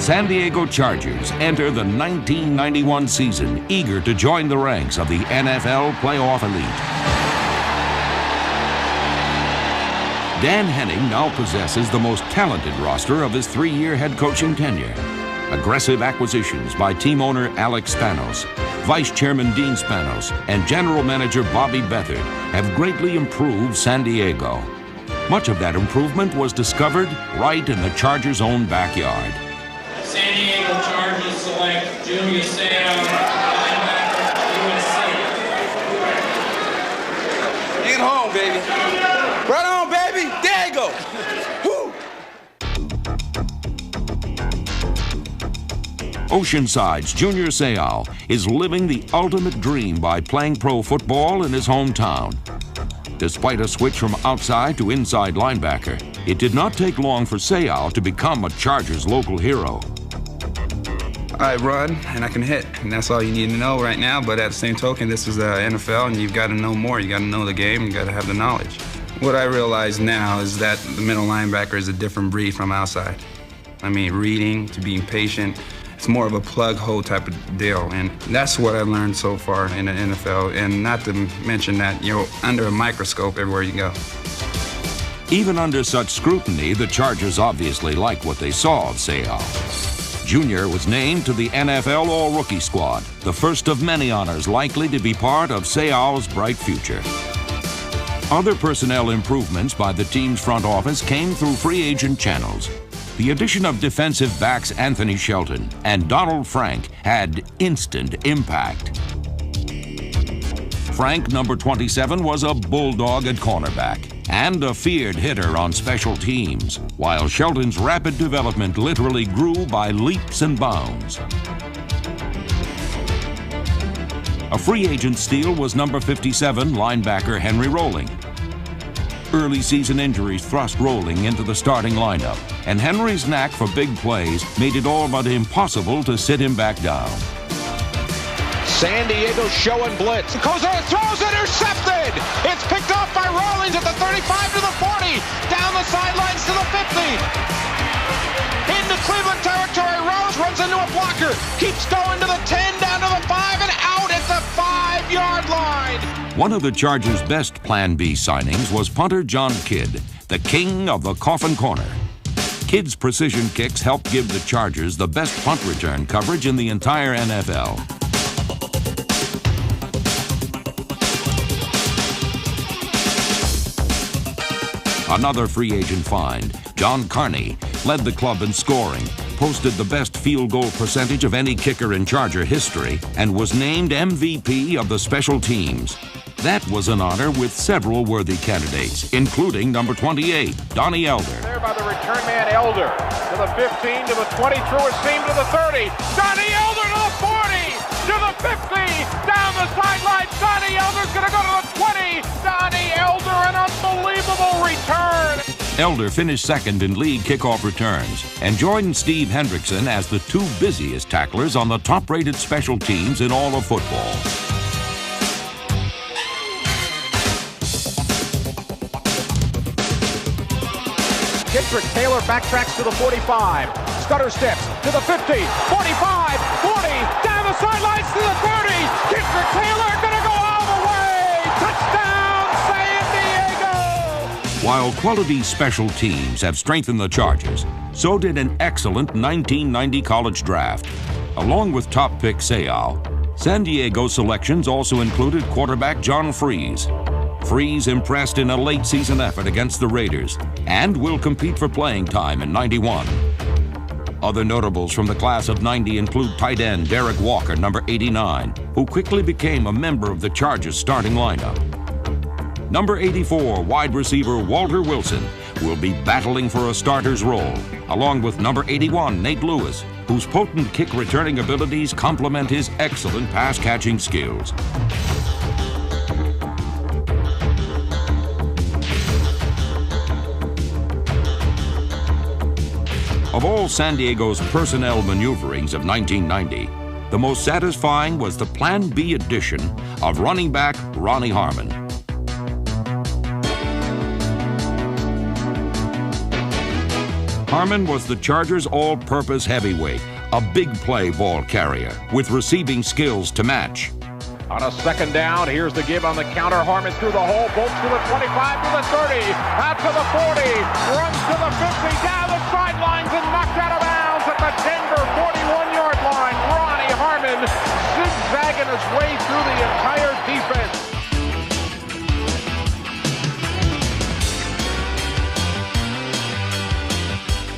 San Diego Chargers enter the 1991 season eager to join the ranks of the NFL playoff elite. Dan Henning now possesses the most talented roster of his 3-year head coaching tenure. Aggressive acquisitions by team owner Alex Spanos, Vice Chairman Dean Spanos, and General Manager Bobby Beathard have greatly improved San Diego. Much of that improvement was discovered right in the Chargers' own backyard. San Diego Chargers select Junior Seau, linebacker, USC. Bring it home, baby. Right on, baby. There you go. Woo. Oceanside's Junior Seau is living the ultimate dream by playing pro football in his hometown. Despite a switch from outside to inside linebacker, it did not take long for Seau to become a Chargers local hero. I run and I can hit, and that's all you need to know right now. But at the same token, this is the NFL, and you've got to know more. You got to know the game. You got to have the knowledge. What I realize now is that the middle linebacker is a different breed from outside. I mean, reading to being patient. It's more of a plug-hole type of deal, and that's what I learned so far in the NFL. And not to mention that you're under a microscope everywhere you go. Even under such scrutiny, the Chargers obviously like what they saw of Seau. Junior was named to the NFL All-Rookie Squad, the first of many honors likely to be part of Seau's bright future. Other personnel improvements by the team's front office came through free agent channels. The addition of defensive backs Anthony Shelton and Donald Frank had instant impact. Frank, number 27, was a bulldog at cornerback and a feared hitter on special teams, while Shelton's rapid development literally grew by leaps and bounds. A free agent steal was number 57 linebacker Henry Rolling. Early season injuries thrust Rolling into the starting lineup, and Henry's knack for big plays made it all but impossible to sit him back down. San Diego showing blitz. Kozar throws, intercepted! It's picked off by Rawlings at the 35 to the 40, down the sidelines to the 50. Into Cleveland territory, Rose runs into a blocker, keeps going to the 10, down to the 5, and out at the 5-yard line. One of the Chargers' best Plan B signings was punter John Kidd, the king of the coffin corner. Kidd's precision kicks helped give the Chargers the best punt return coverage in the entire NFL. Another free agent find, John Carney, led the club in scoring, posted the best field goal percentage of any kicker in Charger history, and was named MVP of the special teams. That was an honor with several worthy candidates, including number 28, Donnie Elder. There by the return man Elder, to the 15, to the 20, through a seam to the 30. Donnie Elder to the 40, to the 50, down the sideline. Donnie Elder's going to go to the 20. Donnie Elder, an unbelievable return. Elder finished second in league kickoff returns and joined Steve Hendrickson as the two busiest tacklers on the top-rated special teams in all of football. Kendrick Taylor backtracks to the 45. Stutter steps to the 50, 45, 40, down the sidelines to the 30. Kendrick Taylor gonna go all the way. Touchdown, San Diego! While quality special teams have strengthened the Chargers, so did an excellent 1990 college draft. Along with top pick Seau, San Diego selections also included quarterback John Freeze. Freeze impressed in a late-season effort against the Raiders and will compete for playing time in '91. Other notables from the class of '90 include tight end Derek Walker, number 89, who quickly became a member of the Chargers' starting lineup. Number 84, wide receiver Walter Wilson, will be battling for a starter's role, along with number 81, Nate Lewis, whose potent kick-returning abilities complement his excellent pass-catching skills. Of all San Diego's personnel maneuverings of 1990, the most satisfying was the Plan B addition of running back Ronnie Harmon. Harmon was the Chargers' all-purpose heavyweight, a big play ball carrier with receiving skills to match. On a second down, here's the give on the counter. Harmon through the hole, bolts to the 25, to the 30, out to the 40, runs to the 50, down the sidelines and knocked out of bounds at the Denver 41-yard line. Ronnie Harmon zigzagging his way through the entire defense.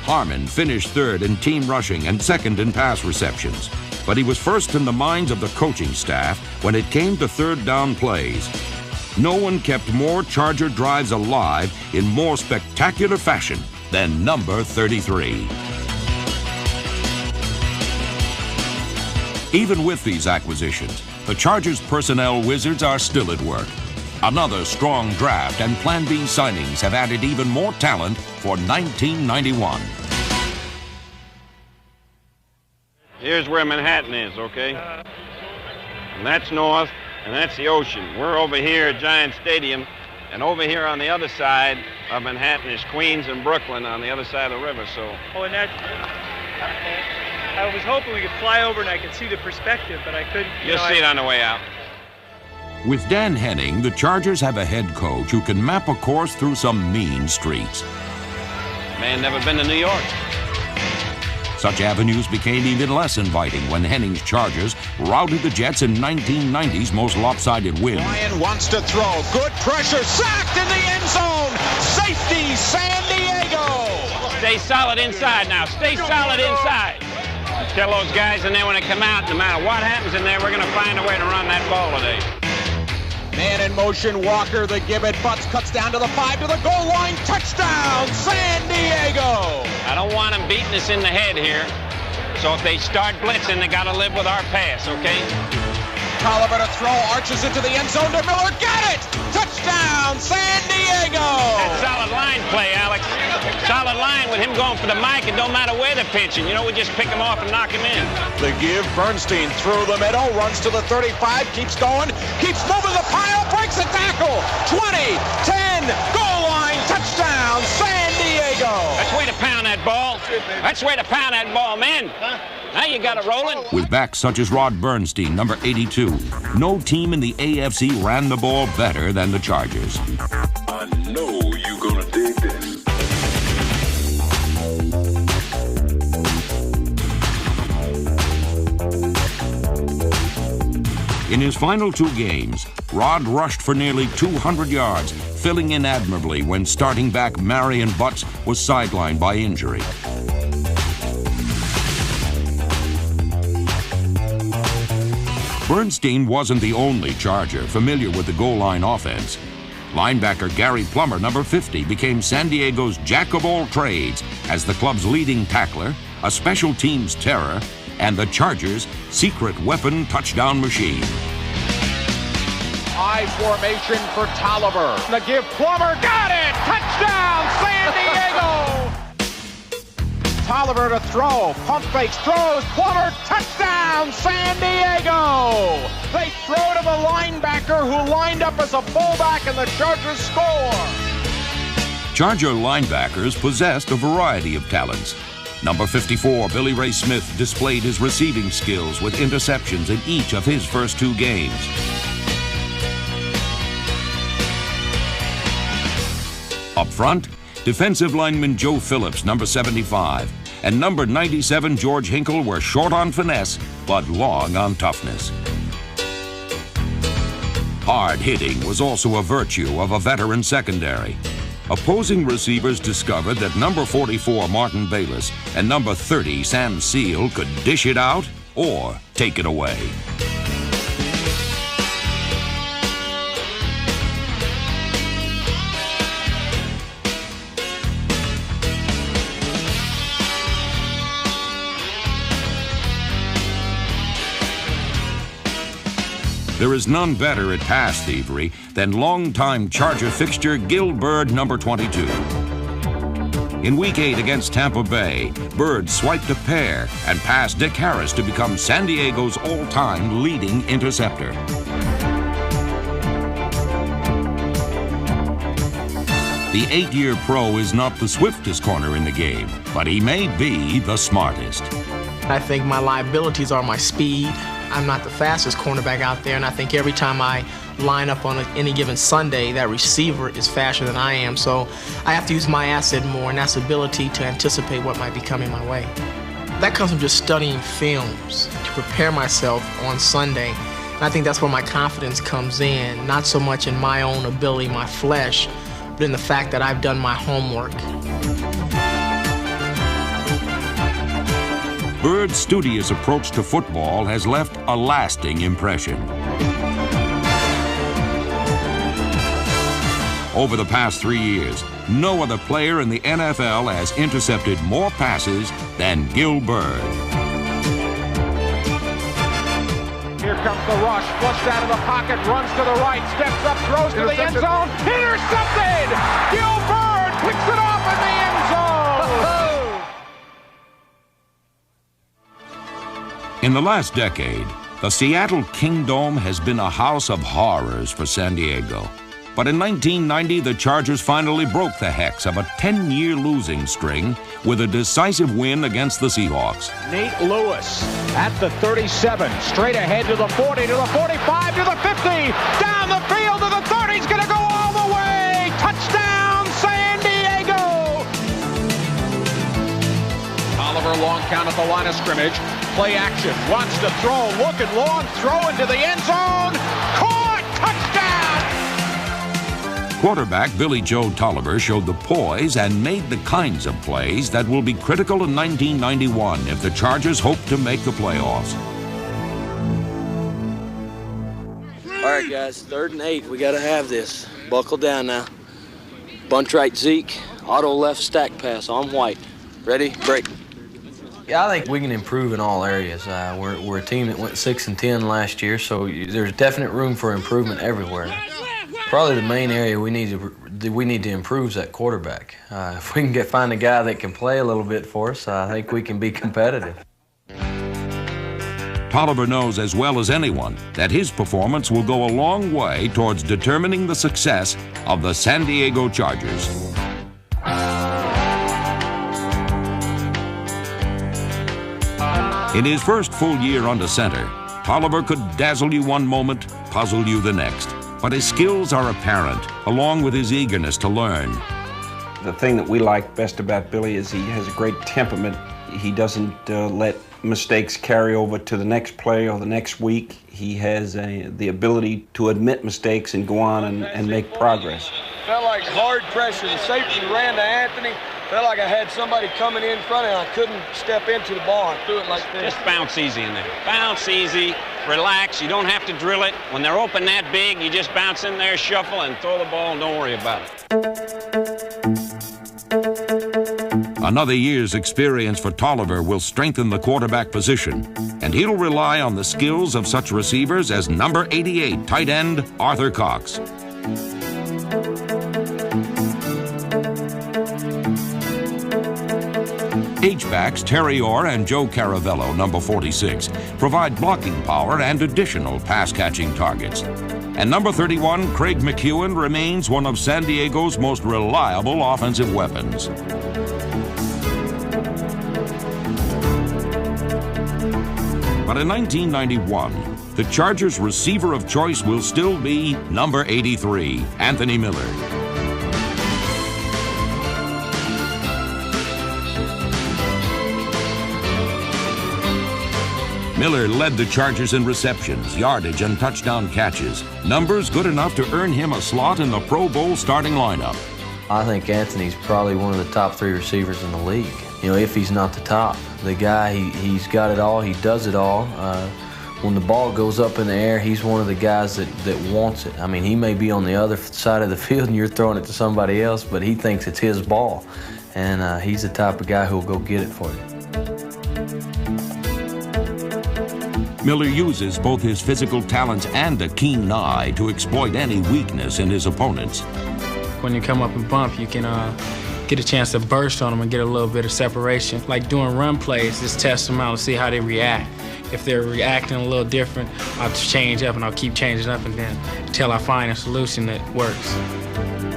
Harmon finished third in team rushing and second in pass receptions, but he was first in the minds of the coaching staff when it came to third down plays. No one kept more Charger drives alive in more spectacular fashion than number 33. Even with these acquisitions, the Chargers' personnel wizards are still at work. Another strong draft and Plan B signings have added even more talent for 1991. Here's where Manhattan is, okay? And that's north, and that's the ocean. We're over here at Giant Stadium, and over here on the other side of Manhattan is Queens and Brooklyn on the other side of the river, so... Oh, and that... I was hoping we could fly over and I could see the perspective, but I couldn't... You'll see it on the way out. With Dan Henning, the Chargers have a head coach who can map a course through some mean streets. Man, never been to New York. Such avenues became even less inviting when Henning's Chargers routed the Jets in 1990's most lopsided win. Ryan wants to throw. Good pressure. Sacked in the end zone. Safety, San Diego. Stay solid inside now. Stay solid inside. Tell those guys in there when they come out, no matter what happens in there, we're going to find a way to run that ball today. Man in motion, Walker, the give it, Butts cuts down to the 5, to the goal line, touchdown, San Diego! I don't want them beating us in the head here, so if they start blitzing, they got to live with our pass, okay? Tolliver to throw, arches into the end zone to Miller, got it! Touchdown, San Diego! That's solid line play, Alex. Solid line with him going for the mic, it don't matter where they're pitching. You know, we just pick him off and knock him in. The give, Bernstein through the middle, runs to the 35, keeps going, keeps moving the pile, breaks a tackle, 20, 10, goal line, touchdown, San Diego! That's the way to pound that ball. That's the way to pound that ball, man. Now you got it rolling. With backs such as Rod Bernstein, number 82, no team in the AFC ran the ball better than the Chargers. I know you're gonna dig this. In his final 2 games, Rod rushed for nearly 200 yards, filling in admirably when starting back Marion Butts was sidelined by injury. Bernstein wasn't the only Charger familiar with the goal line offense. Linebacker Gary Plummer, number 50, became San Diego's jack of all trades as the club's leading tackler, a special teams terror, and the Chargers' secret weapon touchdown machine. I formation for Tolliver. The give, Plummer, got it! Touchdown, San Diego! Tolliver to throw, pump fakes, throws, Plummer, touchdown, San Diego! They throw to the linebacker who lined up as a fullback and the Chargers score! Charger linebackers possessed a variety of talents. Number 54, Billy Ray Smith, displayed his receiving skills with interceptions in each of his first 2 games. Up front, defensive lineman Joe Phillips, number 75, and number 97 George Hinkle were short on finesse, but long on toughness. Hard hitting was also a virtue of a veteran secondary. Opposing receivers discovered that number 44 Martin Bayless and number 30 Sam Seal could dish it out or take it away. There is none better at pass thievery than longtime Charger fixture Gil Bird, number 22. In Week 8 against Tampa Bay, Bird swiped a pair and passed Dick Harris to become San Diego's all-time leading interceptor. The 8-year pro is not the swiftest corner in the game, but he may be the smartest. I think my liabilities are my speed. I'm not the fastest cornerback out there, and I think every time I line up on any given Sunday, that receiver is faster than I am. So I have to use my asset more, and that's the ability to anticipate what might be coming my way. That comes from just studying films to prepare myself on Sunday. And I think that's where my confidence comes in, not so much in my own ability, my flesh, but in the fact that I've done my homework. Bird's studious approach to football has left a lasting impression. Over the past 3 years, no other player in the NFL has intercepted more passes than Gil Byrd. Here comes the rush, flushed out of the pocket, runs to the right, steps up, throws to the end zone, intercepted! Gil Byrd picks it off in the end zone! In the last decade, the Seattle Kingdome has been a house of horrors for San Diego. But in 1990, the Chargers finally broke the hex of a 10-year losing string with a decisive win against the Seahawks. Nate Lewis at the 37, straight ahead to the 40, to the 45, to the 50, down the field to the 30, he's gonna go all the way! Touchdown, San Diego! Oliver, long count at the line of scrimmage, play action, wants to throw, looking long, throw into the end zone, caught, touchdown! Quarterback Billy Joe Tolliver showed the poise and made the kinds of plays that will be critical in 1991 if the Chargers hope to make the playoffs. All right, guys, 3rd and 8. We got to have this. Buckle down now. Bunch right Zeke, auto left stack pass on White. Ready? Break. Yeah, I think we can improve in all areas. We're a team that went 6-10 last year, so there's definite room for improvement everywhere. Probably the main area we need to improve is that quarterback. If we can find a guy that can play a little bit for us, I think we can be competitive. Tolliver knows as well as anyone that his performance will go a long way towards determining the success of the San Diego Chargers. In his first full year under center, Tolliver could dazzle you one moment, puzzle you the next. But his skills are apparent, along with his eagerness to learn. The thing that we like best about Billy is he has a great temperament. He doesn't let mistakes carry over to the next play or the next week. He has the ability to admit mistakes and go on and make progress. Felt like hard pressure. The safety ran to Anthony. Felt like I had somebody coming in front and I couldn't step into the ball. I threw it like this. Just bounce easy in there. Bounce easy, relax. You don't have to drill it. When they're open that big, you just bounce in there, shuffle, and throw the ball and don't worry about it. Another year's experience for Tolliver will strengthen the quarterback position, and he'll rely on the skills of such receivers as number 88 tight end Arthur Cox. H-backs Terry Orr and Joe Caravello, number 46, provide blocking power and additional pass-catching targets. And number 31, Craig McEwen, remains one of San Diego's most reliable offensive weapons. But in 1991, the Chargers' receiver of choice will still be number 83, Anthony Miller. Miller led the Chargers in receptions, yardage, and touchdown catches. Numbers good enough to earn him a slot in the Pro Bowl starting lineup. I think Anthony's probably one of the top 3 receivers in the league. You know, if he's not the top. The guy, he's got it all, he does it all. When the ball goes up in the air, he's one of the guys that wants it. I mean, he may be on the other side of the field and you're throwing it to somebody else, but he thinks it's his ball. And he's the type of guy who'll go get it for you. Miller uses both his physical talents and a keen eye to exploit any weakness in his opponents. When you come up and bump, you can get a chance to burst on them and get a little bit of separation. Like doing run plays, just test them out and see how they react. If they're reacting a little different, I'll change up and I'll keep changing up and then until I find a solution that works.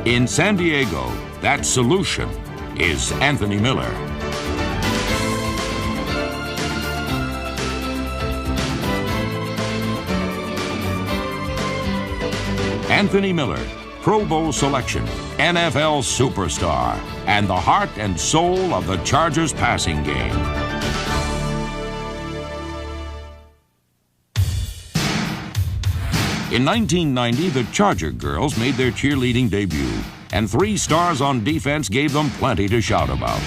In San Diego, That solution is Anthony Miller. Anthony Miller, Pro Bowl selection, NFL superstar, and the heart and soul of the Chargers passing game. In 1990, the Charger girls made their cheerleading debut, and 3 stars on defense gave them plenty to shout about.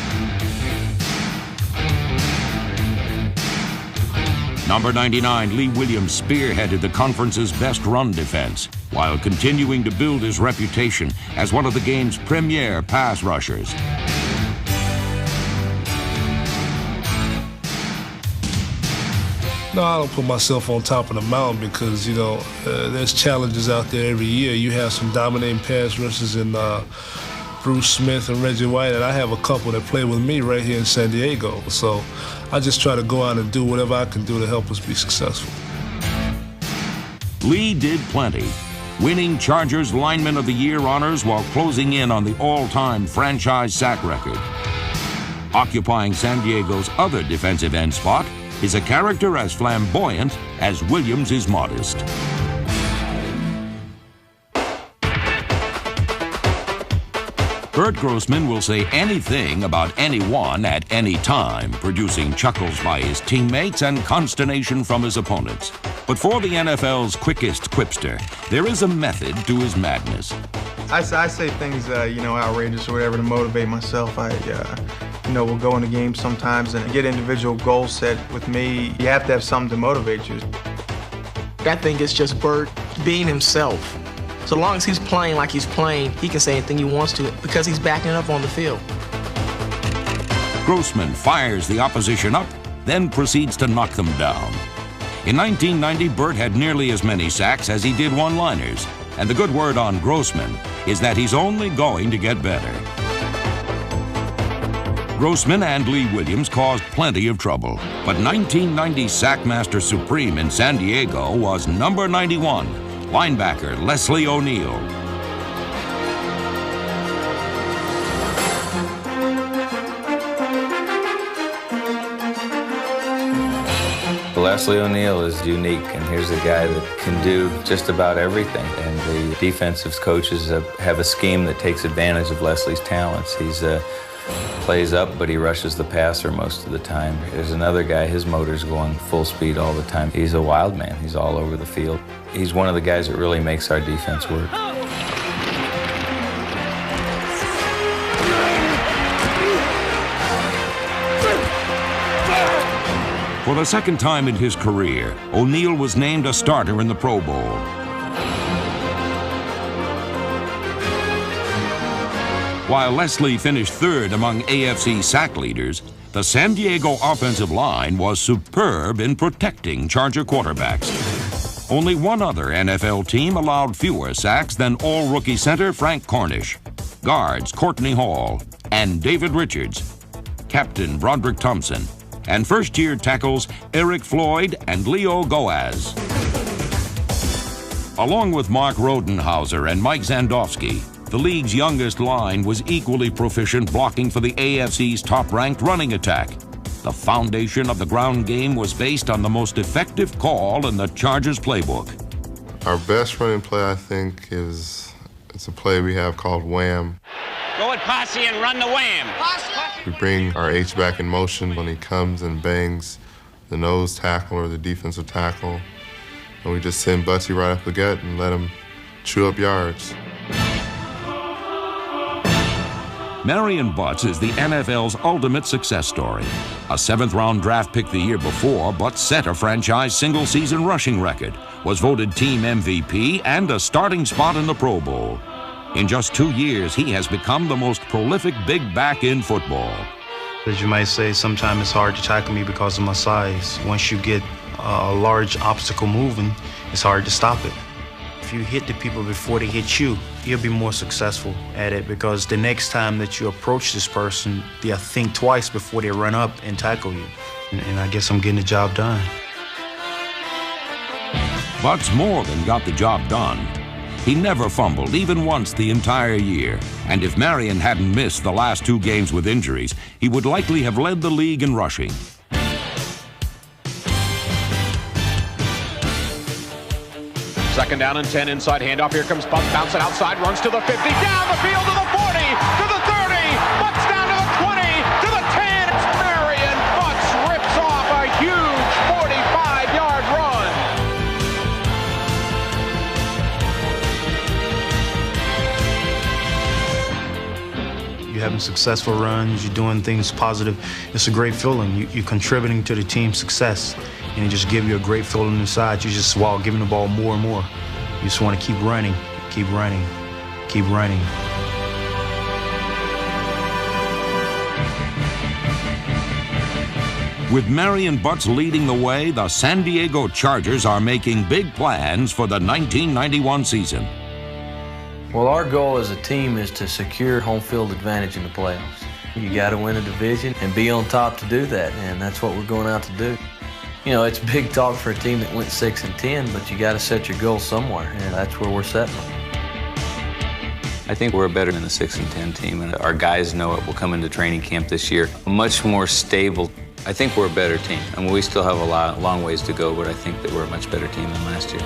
Number 99, Lee Williams, spearheaded the conference's best run defense, while continuing to build his reputation as one of the game's premier pass rushers. No, I don't put myself on top of the mountain because, you know, there's challenges out there every year. You have some dominating pass rushers in Bruce Smith and Reggie White, and I have a couple that play with me right here in San Diego. So I just try to go out and do whatever I can do to help us be successful. Lee did plenty, winning Chargers Lineman of the Year honors while closing in on the all-time franchise sack record. Occupying San Diego's other defensive end spot is a character as flamboyant as Williams is modest. Bert Grossman will say anything about anyone at any time, producing chuckles by his teammates and consternation from his opponents. But for the NFL's quickest quipster, there is a method to his madness. I say things, outrageous or whatever to motivate myself. We'll go in the game sometimes and get individual goals set with me. You have to have something to motivate you. I think it's just Bert being himself. So long as he's playing like he's playing, he can say anything he wants to because he's backing up on the field. Grossman fires the opposition up, then proceeds to knock them down. In 1990, Bert had nearly as many sacks as he did one-liners. And the good word on Grossman is that he's only going to get better. Grossman and Lee Williams caused plenty of trouble, but 1990 Sackmaster Supreme in San Diego was number 91, linebacker Leslie O'Neal. Leslie O'Neal is unique, and here's a guy that can do just about everything. And the defensive coaches have a scheme that takes advantage of Leslie's talents. He's plays up, but he rushes the passer most of the time. There's another guy, his motor's going full speed all the time. He's a wild man. He's all over the field. He's one of the guys that really makes our defense work. For the second time in his career, O'Neal was named a starter in the Pro Bowl. While Leslie finished third among AFC sack leaders, the San Diego offensive line was superb in protecting Charger quarterbacks. Only one other NFL team allowed fewer sacks than all-rookie center Frank Cornish, guards Courtney Hall and David Richards, captain Broderick Thompson, and first-year tackles Eric Floyd and Leo Goaz. Along with Mark Rodenhauser and Mike Zandowski, the league's youngest line was equally proficient blocking for the AFC's top-ranked running attack. The foundation of the ground game was based on the most effective call in the Chargers playbook. Our best running play, I think, it's a play we have called Wham. Go with Posse and run the Wham. We bring our H-back in motion when he comes and bangs the nose tackle or the defensive tackle. And we just send Butsy right up the gut and let him chew up yards. Marion Butts is the NFL's ultimate success story. A 7th-round draft pick the year before, Butts set a franchise single-season rushing record, was voted team MVP, and a starting spot in the Pro Bowl. In just 2 years, he has become the most prolific big back in football. As you might say, sometimes it's hard to tackle me because of my size. Once you get a large obstacle moving, it's hard to stop it. If you hit the people before they hit you, you'll be more successful at it because the next time that you approach this person, they'll think twice before they run up and tackle you. And I guess I'm getting the job done. Butts more than got the job done. He never fumbled, even once the entire year. And if Marion hadn't missed the last 2 games with injuries, he would likely have led the league in rushing. Second down and 10 inside handoff. Here comes Butts, bouncing outside, runs to the 50, down the field to the 40, to the 30, Butts down to the 20, to the 10. It's Marion Butts rips off a huge 45-yard run. You're having successful runs, you're doing things positive. It's a great feeling. You're contributing to the team's success. And it just gives you a great feeling inside. You just, while giving the ball more and more, you just want to keep running, keep running, keep running. With Marion Butts leading the way, the San Diego Chargers are making big plans for the 1991 season. Well, our goal as a team is to secure home field advantage in the playoffs. You got to win a division and be on top to do that, and that's what we're going out to do. You know, it's big talk for a team that went 6-10, but you got to set your goals somewhere, and that's where we're setting them. I think we're better than the 6-10 team, and our guys know it. We'll come into training camp this year much more stable. I think we're a better team. I mean, we still have a long ways to go, but I think that we're a much better team than last year.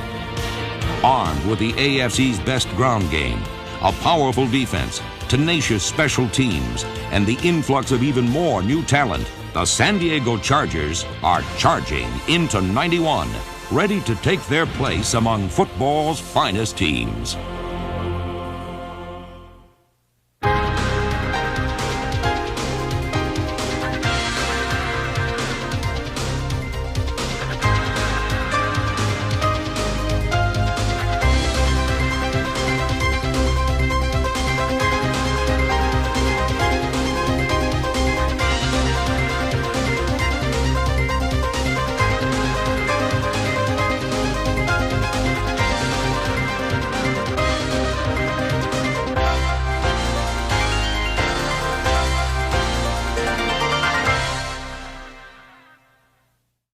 Armed with the AFC's best ground game, a powerful defense, tenacious special teams, and the influx of even more new talent, the San Diego Chargers are charging into '91, ready to take their place among football's finest teams.